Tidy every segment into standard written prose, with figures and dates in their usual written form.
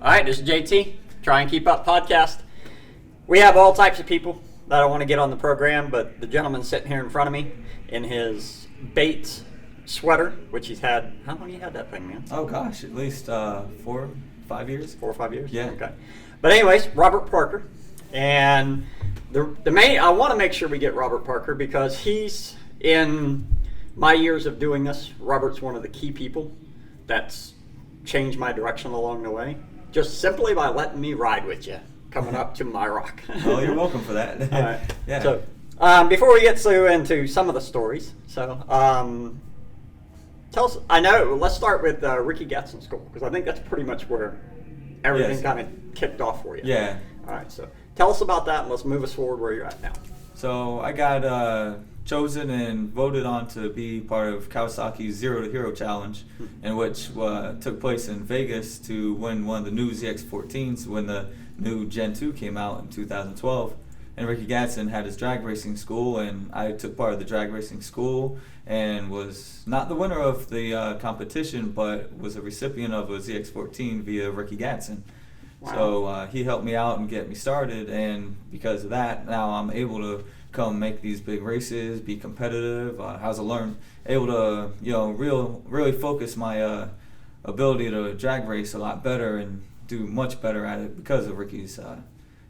All right, this is JT, Try and Keep Up podcast. We have all types of people that I want to get on the program, but the gentleman sitting here in front of me in his Bates sweater, which he's had, how long you had that thing, man? Oh gosh, at least 4 or 5 years. 4 or 5 years? Yeah. Okay. But anyways, Robert Parker. And I want to make sure we get Robert Parker because he's, in my years of doing this, Robert's one of the key people that's changed my direction along the way, just simply by letting me ride with you coming up to my rock. Oh, you're welcome for that. All right. Yeah. So, before we get into some of the stories, tell us, let's start with Ricky Gadsden School, because I think that's pretty much where everything kind of kicked off for you. Yeah. All right, so tell us about that, and let's move us forward where you're at now. So I got chosen and voted on to be part of Kawasaki's Zero to Hero Challenge, in which took place in Vegas to win one of the new ZX14s when the new Gen 2 came out in 2012. And Ricky Gadsden had his drag racing school, and I took part of the drag racing school and was not the winner of the competition, but was a recipient of a ZX14 via Ricky Gadsden. Wow. So he helped me out and get me started, and because of that, now I'm able to come make these big races, be competitive. Able to really focus my ability to drag race a lot better and do much better at it because of Ricky's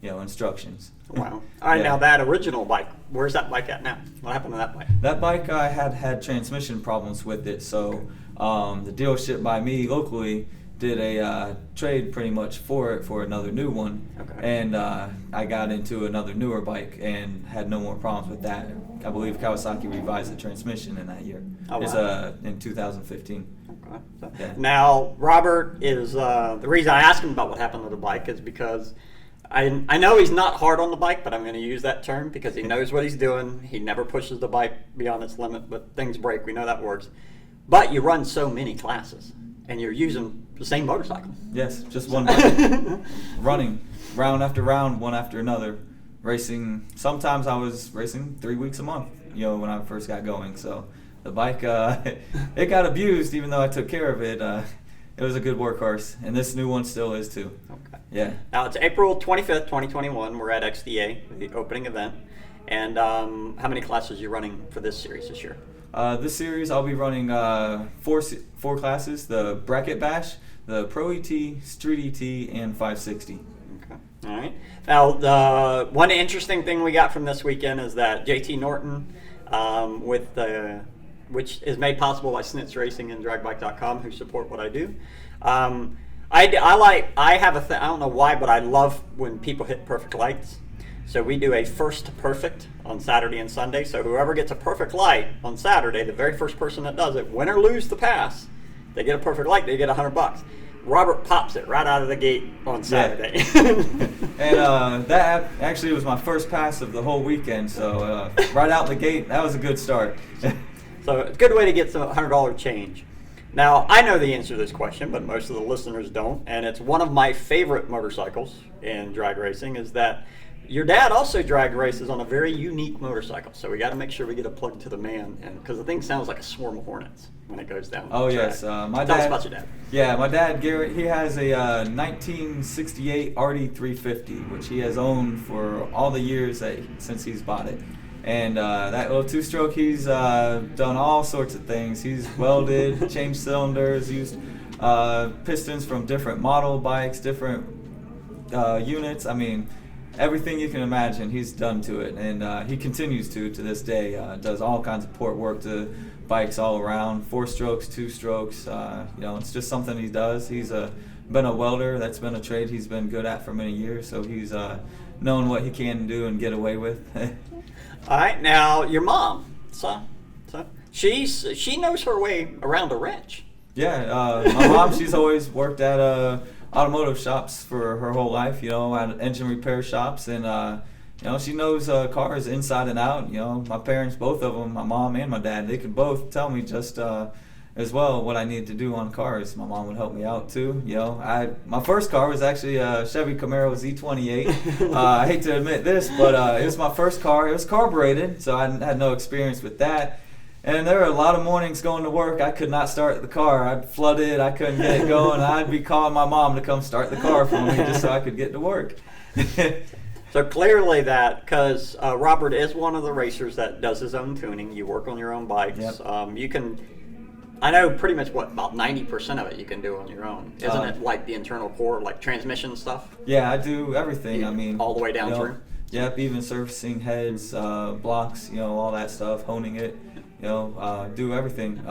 instructions. Wow. All right, Now that original bike, where's that bike at now? What happened to that bike? That bike, I had transmission problems with it, so the dealership by me locally did a trade pretty much for it for another new one. Okay. And I got into another newer bike and had no more problems with that. I believe Kawasaki revised the transmission in that year. Oh, wow. It's in 2015. Okay. So yeah. Now, Robert is, the reason I asked him about what happened to the bike is because I know he's not hard on the bike, but I'm going to use that term because he knows what he's doing. He never pushes the bike beyond its limit, but things break. We know that works. But you run so many classes, and you're using the same motorcycle. Yes, just one bike. Running round after round, one after another. Racing. Sometimes I was racing 3 weeks a month, when I first got going. So the bike, it got abused, even though I took care of it. It was a good workhorse, and this new one still is too. Okay. Yeah. Now it's April 25th, 2021. We're at XDA, the opening event. And how many classes are you running for this series this year? This series I'll be running four classes: the Bracket Bash, the Pro ET, Street ET, and 560. Okay. All right. Now, the one interesting thing we got from this weekend is that JT Norton, which is made possible by Snitz Racing and Dragbike.com, who support what I do. I don't know why, but I love when people hit perfect lights. So we do a first to perfect on Saturday and Sunday. So whoever gets a perfect light on Saturday, the very first person that does it, win or lose the pass, they get a perfect light, they get $100. Robert pops it right out of the gate on Saturday. Yeah. And that actually was my first pass of the whole weekend. So right out the gate, that was a good start. So it's a good way to get some $100 change. Now, I know the answer to this question, but most of the listeners don't. And it's one of my favorite motorcycles in drag racing is that your dad also drag races on a very unique motorcycle. So we got to make sure we get a plug to the man, and because the thing sounds like a swarm of hornets when it goes down. Oh, yes. Tell us about your dad. Yeah, my dad, Garrett, he has a 1968 RD350, which he has owned for all the years since he's bought it. And that little two-stroke, he's done all sorts of things. He's welded, changed cylinders, used pistons from different model bikes, different units. I mean, everything you can imagine he's done to it. And he continues to this day. Does all kinds of port work to bikes all around, 4-strokes, 2-strokes. It's just something he does. He's been a welder. That's been a trade he's been good at for many years. So he's known what he can do and get away with. All right, now your mom, so she knows her way around a wrench. Yeah, my mom, she's always worked at automotive shops for her whole life, at engine repair shops, and she knows cars inside and out. My parents, both of them, my mom and my dad, they could both tell me just as well what I need to do on cars. My mom would help me out too. My first car was actually a Chevy Camaro Z28. I hate to admit this, but it was my first car. It was carbureted, so I had no experience with that. And there were a lot of mornings going to work, I could not start the car. I'd flood it, I couldn't get it going. I'd be calling my mom to come start the car for me just so I could get to work. So clearly that, because Robert is one of the racers that does his own tuning. You work on your own bikes. Yep. You can, I know pretty much about 90% of it you can do on your own. Isn't it like the internal core, like transmission stuff? Yeah, I do everything. I mean, all the way down through? Yep, even surfacing heads, blocks, all that stuff, honing it. Do everything.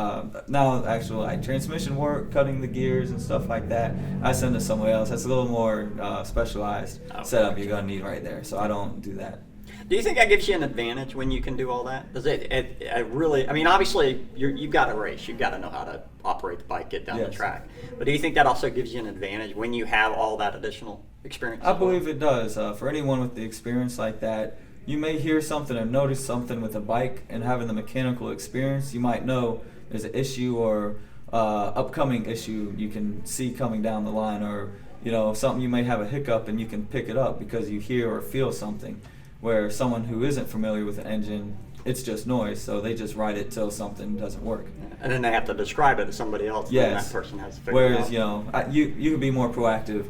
Now, actual like transmission work, cutting the gears and stuff like that, I send to somebody else. That's a little more specialized setup you're gonna need right there. So I don't do that. Do you think that gives you an advantage when you can do all that? Does it really? I mean, obviously you've got to race. You've got to know how to operate the bike, get down the track. But do you think that also gives you an advantage when you have all that additional experience? I believe it does. For anyone with the experience like that. You may hear something or notice something with a bike, and having the mechanical experience, you might know there's an issue or upcoming issue you can see coming down the line, or something you may have a hiccup and you can pick it up because you hear or feel something. Where someone who isn't familiar with the engine, it's just noise, so they just ride it till something doesn't work. And then they have to describe it to somebody else. Yes. And that person has to figure it out. Whereas you can be more proactive,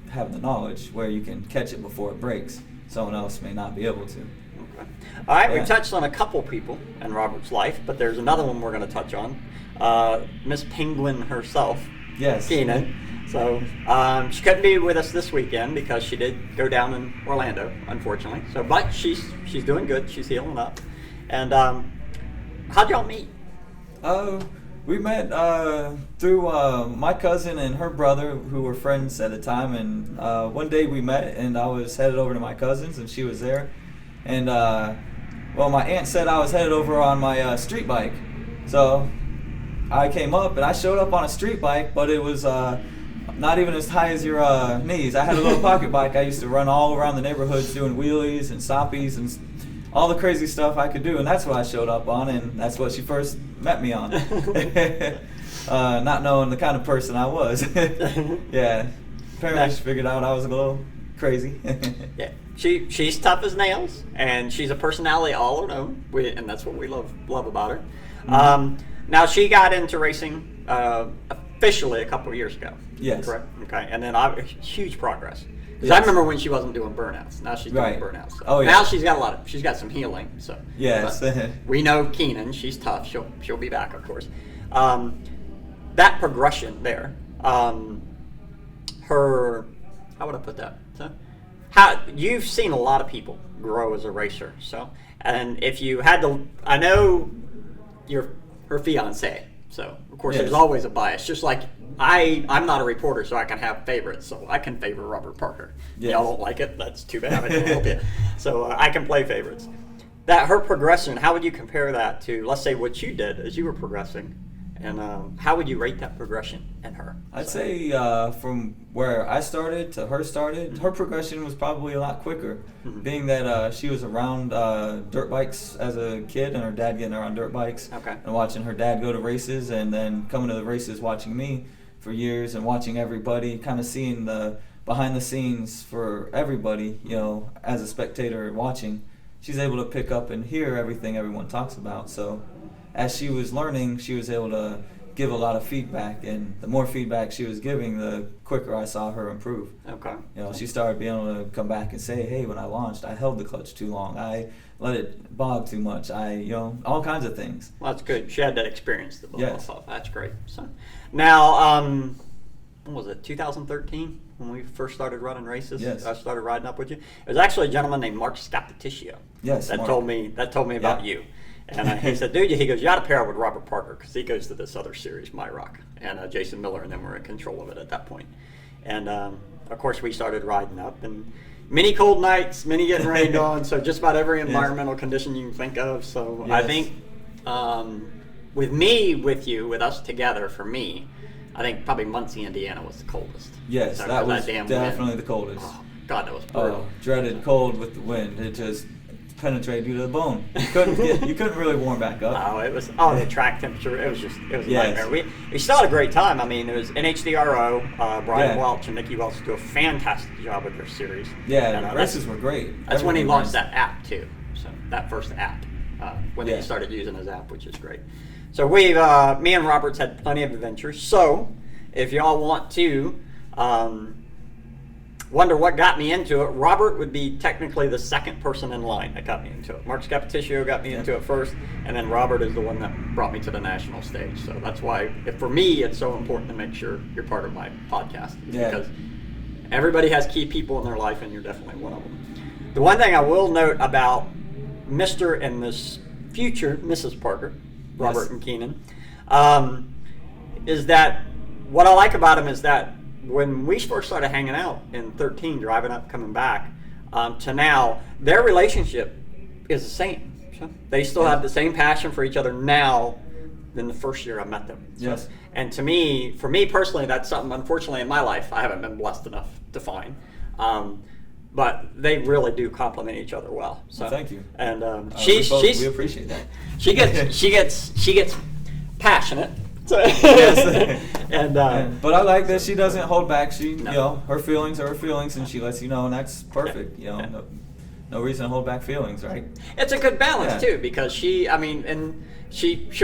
having the knowledge where you can catch it before it breaks. Someone else may not be able to. Okay. All right, we've touched on a couple people in Robert's life, but there's another one we're going to touch on. Miss Penguin herself, yes, Keenan. So she couldn't be with us this weekend because she did go down in Orlando, unfortunately. So, but she's doing good. She's healing up. And how'd y'all meet? We met through my cousin and her brother, who were friends at the time. And one day we met, and I was headed over to my cousin's, and she was there. And my aunt said I was headed over on my street bike. So I came up, and I showed up on a street bike, but it was not even as high as your knees. I had a little pocket bike. I used to run all around the neighborhoods doing wheelies and stoppies and all the crazy stuff I could do, and that's what I showed up on, and that's what she first met me on. Not knowing the kind of person I was. Yeah, apparently she figured out I was a little crazy. Yeah, she's tough as nails, and she's a personality all her own, and that's what we love about her. Mm-hmm. Now she got into racing officially a couple of years ago. Yes. Correct. Okay, and then huge progress. Because Yes. I remember when she wasn't doing burnouts. Now she's doing burnouts. So Oh, yeah. Now she's got some healing. So Yes. we know Keenan. She's tough. She'll be back, of course. That progression there. How would I put that? So, how you've seen a lot of people grow as a racer. So, and if you had to, I know you're her fiance. So of course Yes. there's always a bias. Just like I'm not a reporter, so I can have favorites. So I can favor Robert Parker. Yes. Y'all don't like it? That's too bad. I can't help it. So I can play favorites. That her progression. How would you compare that to, let's say, what you did as you were progressing, and how would you rate that progression in her? I'd say from where I started to her started, her progression was probably a lot quicker, being that she was around dirt bikes as a kid, and her dad getting her on dirt bikes, and watching her dad go to races, and then coming to the races watching me for years, and watching everybody, kind of seeing the behind the scenes for everybody, as a spectator watching. She's able to pick up and hear everything everyone talks about. So as she was learning, she was able to give a lot of feedback, and the more feedback she was giving, the quicker I saw her improve. Okay. She started being able to come back and say, hey, when I launched, I held the clutch too long. I let it bog too much. All kinds of things. Well, that's good. She had that experience to build Yes. off of. That's great. So now, when was it, 2013? When we first started running races? Yes. I started riding up with you. It was actually a gentleman named Mark Scappaticcio. Yes, That Mark. told me about you. And he said, dude, he goes, you got to pair up with Robert Parker, because he goes to this other series, My Rock, and Jason Miller, and then we're in control of it at that point. And of course, we started riding up, and many cold nights, many getting rained on, so just about every environmental condition you can think of. So I think with us together, for me, I think probably Muncie, Indiana was the coldest. Yes, So, that was damn definitely wind. the coldest. Oh, God, that was brutal. Dreaded cold with the wind. It just penetrated you to the bone. You couldn't really warm back up. Oh, it was the track temperature. It was a Yes. nightmare. We still had a great time. I mean, it was NHDRO. Brian Yeah. Welch and Mickey Welch do a fantastic job with their series. Yeah, And, the races were great. That's when he Everyone launched was- that app too. So that first app. when Yeah. they started using his app, which is great. So we've, me and Robert's had plenty of adventures. So if y'all want to wonder what got me into it, Robert would be technically the second person in line that got me into it. Mark Scappaticcio got me into it first, and then Robert is the one that brought me to the national stage. So that's why, for me, it's so important to make sure you're part of my podcast. Yeah. Because everybody has key people in their life, and you're definitely one of them. The one thing I will note about Mr. and this future Mrs. Parker, Robert Yes. and Keenan, is that what I like about him is that when we first started hanging out in 13, driving up, coming back, to now, their relationship is the same. So they still have the same passion for each other now than the first year I met them. So, Yes. and to me, for me personally, that's something, unfortunately, in my life, I haven't been blessed enough to find. But they really do complement each other well. So Well, thank you. And We appreciate that. she gets passionate. So Yes. and But I like that she doesn't hold back. She, No. you know, her feelings are her feelings, and she lets you know, and that's perfect. You know, Yeah. no reason to hold back feelings, right? it's a good balance Yeah. too, because she'll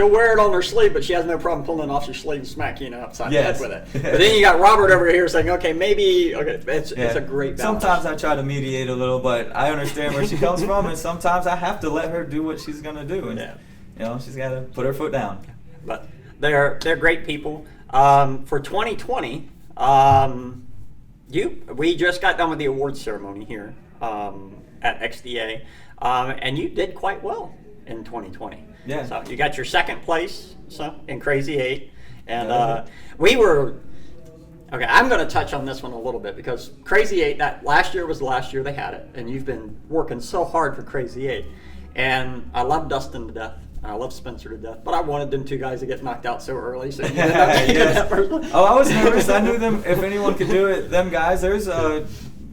wear it on her sleeve, but she has no problem pulling it off your sleeve and smacking you upside Yes. the head with it. But then you got Robert over here saying, okay, it's a great balance. Sometimes I try to mediate a little, but I understand where she comes from, and sometimes I have to let her do what she's gonna do, and Yeah. you know, she's got to put her foot down. But they're great people. For 2020, we just got done with the awards ceremony here at XDA, and you did quite well in 2020. Yeah. So you got your second place in Crazy 8, and Yeah. we were. Okay, I'm going to touch on this one a little bit because Crazy 8, that last year was the last year they had it, and you've been working so hard for Crazy 8. And I love Dustin to death, and I love Spencer to death, but I wanted them two guys to get knocked out so early. So you did that first one. Oh, I was nervous. I knew them. If anyone could do it, them guys. There's a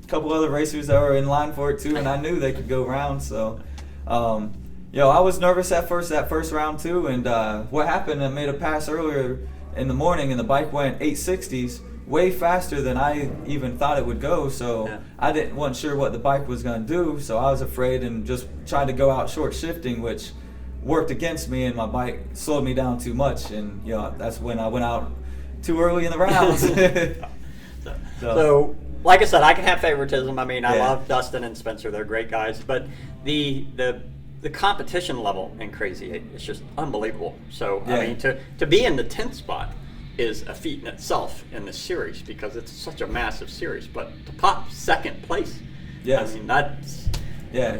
couple other racers that were in line for it too, and I knew they could go round. So, I was nervous at first, that first round too. And what happened? I made a pass earlier in the morning, and the bike went 860s, way faster than I even thought it would go. So Yeah. I wasn't sure what the bike was going to do. So I was afraid and just tried to go out short shifting, which worked against me, and my bike slowed me down too much. And that's when I went out too early in the rounds. So, like I said, I can have favoritism. I mean, I Yeah. love Dustin and Spencer; they're great guys. But the competition level in Crazy 8 is just unbelievable. So, Yeah. I mean, to be in the 10th spot is a feat in itself in this series because it's such a massive series. But to pop second place, Yes. I mean that's. Yeah,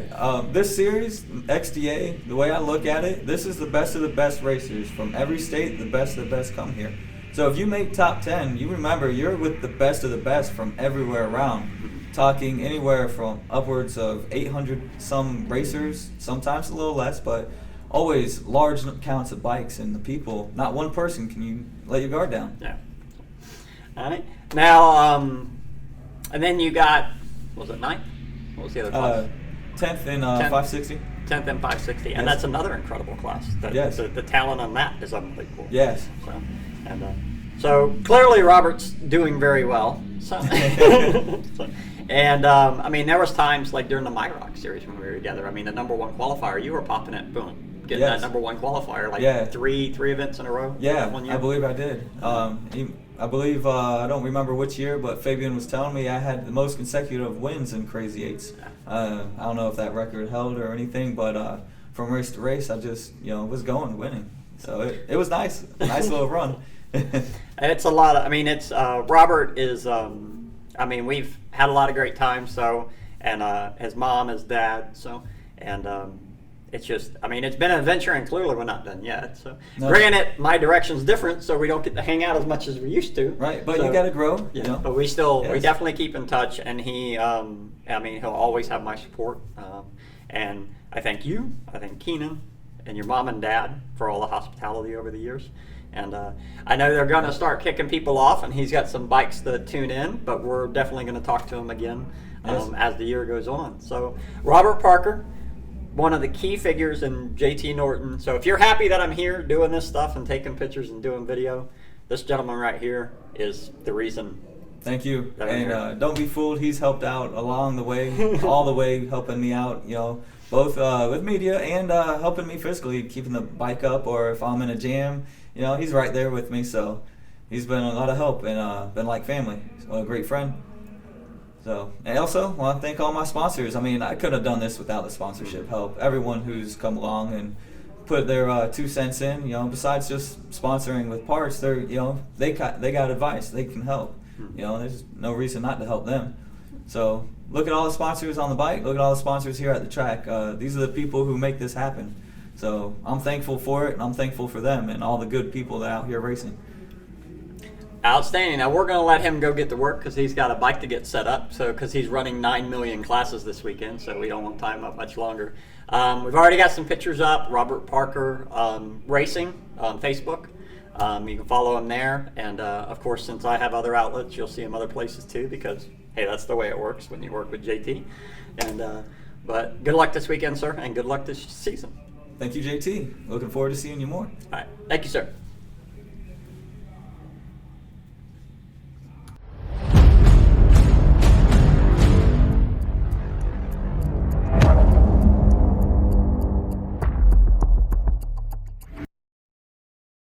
this series, XDA, the way I look at it, this is the best of the best racers from every state. The best of the best come here. So if you make top 10, you remember you're with the best of the best from everywhere around. Talking anywhere from upwards of 800 some racers, sometimes a little less, but always large counts of bikes and the people. Not one person can you let your guard down. Yeah. All right. Now, and then you got, was it 9th? What was the other class? 10th in 10th. 560. 10th and 560, and Yes. that's another incredible class. Yes. The talent on that is unbelievable. Yes. So clearly Robert's doing very well. So, I mean, there was times like during the MyRock series when we were together. I mean, the number one qualifier, you were popping it, boom, getting Yes. that number one qualifier, like Yeah. three events in a row. Yeah, that 1 year. I believe I did. I believe, I don't remember which year, but Fabian was telling me I had the most consecutive wins in Crazy 8s. I don't know if that record held or anything, but from race to race, I just, was going, winning. So it was nice. Nice little run. It's a lot of, I mean, it's, Robert is, I mean, we've had a lot of great times, so, and his mom, his dad, so, and it's just, I mean, it's been an adventure, and clearly we're not done yet. So, No. granted, my direction's different, so we don't get to hang out as much as we used to. Right, but So, you got to grow. yeah, but we still, we Yes. definitely keep in touch, and he, I mean, he'll always have my support, and I thank you, I thank Keenan, and your mom and dad for all the hospitality over the years. And I know they're going to start kicking people off, and he's got some bikes to tune in, but we're definitely going to talk to him again Yes. as the year goes on. So, Robert Parker, one of the key figures in JT Norton. So if you're happy that I'm here doing this stuff and taking pictures and doing video, this gentleman right here is the reason. Thank you. That I'm here. And don't be fooled. He's helped out along the way, all the way helping me out, both with media and helping me physically, keeping the bike up, or if I'm in a jam, he's right there with me. So he's been a lot of help and been like family. So a great friend. So, and also want to thank all my sponsors. I mean, I couldn't have done this without the sponsorship help. Everyone who's come along and put their 2 cents in. Besides just sponsoring with parts, they're they got advice. They can help. There's no reason not to help them. So look at all the sponsors on the bike. Look at all the sponsors here at the track. These are the people who make this happen. So I'm thankful for it, and I'm thankful for them and all the good people that are out here racing. Outstanding. Now we're going to let him go get to work because he's got a bike to get set up. So because he's running 9 million classes this weekend, so we don't want to tie him up much longer. We've already got some pictures up. Robert Parker Racing on Facebook. You can follow him there, and of course, since I have other outlets, you'll see him other places too. Because hey, that's the way it works when you work with JT. And but good luck this weekend, sir, and good luck this season. Thank you, JT. Looking forward to seeing you more. All right. Thank you, sir.